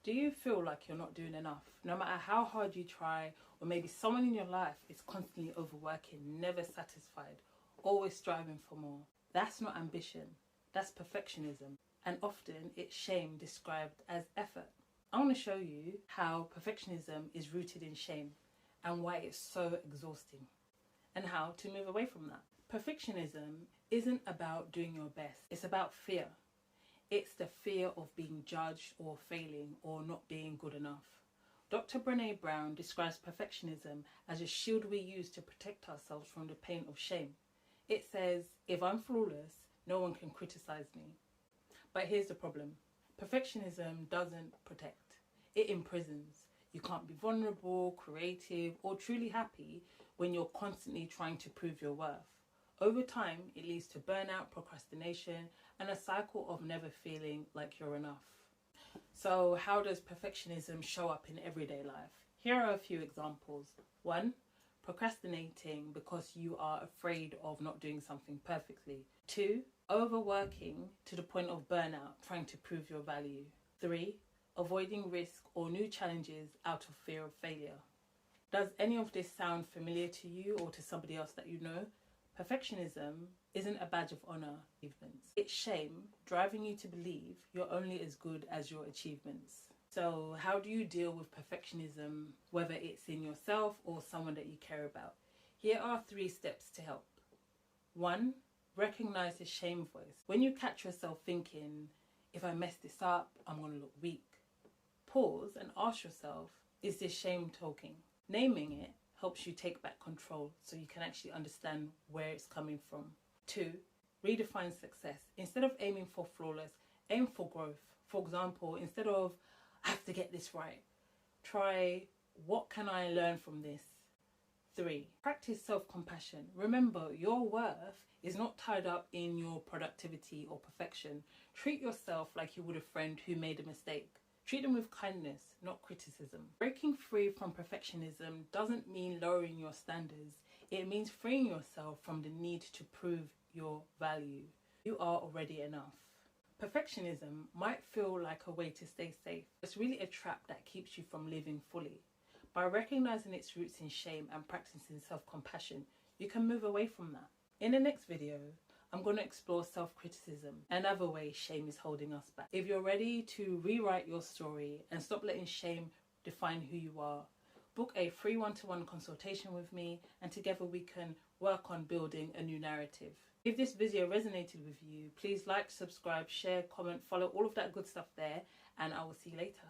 Do you feel like you're not doing enough? No matter how hard you try, or maybe someone in your life is constantly overworking, never satisfied, always striving for more. That's not ambition, that's perfectionism. And often it's shame disguised as effort. I want to show you how perfectionism is rooted in shame and why it's so exhausting, and how to move away from that. Perfectionism isn't about doing your best, it's about fear. It's the fear of being judged or failing or not being good enough. Dr. Brené Brown describes perfectionism as a shield we use to protect ourselves from the pain of shame. It says, if I'm flawless, no one can criticize me. But here's the problem. Perfectionism doesn't protect. It imprisons. You can't be vulnerable, creative, or truly happy when you're constantly trying to prove your worth. Over time, it leads to burnout, procrastination, and a cycle of never feeling like you're enough. So how does perfectionism show up in everyday life? Here are a few examples. 1. Procrastinating because you are afraid of not doing something perfectly. 2. Overworking to the point of burnout, trying to prove your value. 3. Avoiding risk or new challenges out of fear of failure. Does any of this sound familiar to you or to somebody else that you know? Perfectionism isn't a badge of honor achievements. It's shame driving you to believe you're only as good as your achievements. So how do you deal with perfectionism, whether it's in yourself or someone that you care about? Here are 3 steps to help. 1. Recognize the shame voice. When you catch yourself thinking, if I mess this up, I'm going to look weak. Pause and ask yourself, is this shame talking? Naming it helps you take back control so you can actually understand where it's coming from. 2. Redefine success. Instead of aiming for flawless, aim for growth. For example, instead of, I have to get this right, try, what can I learn from this? 3. Practice self-compassion. Remember, your worth is not tied up in your productivity or perfection. Treat yourself like you would a friend who made a mistake. Treat them with kindness, not criticism. Breaking free from perfectionism doesn't mean lowering your standards. It means freeing yourself from the need to prove your value. You are already enough. Perfectionism might feel like a way to stay safe. It's really a trap that keeps you from living fully. By recognizing its roots in shame and practicing self-compassion, you can move away from that. In the next video, I'm going to explore self-criticism and other ways shame is holding us back. If you're ready to rewrite your story and stop letting shame define who you are, book a free one-to-one consultation with me, and together we can work on building a new narrative. If this video resonated with you, please like, subscribe, share, comment, follow, all of that good stuff there, and I will see you later.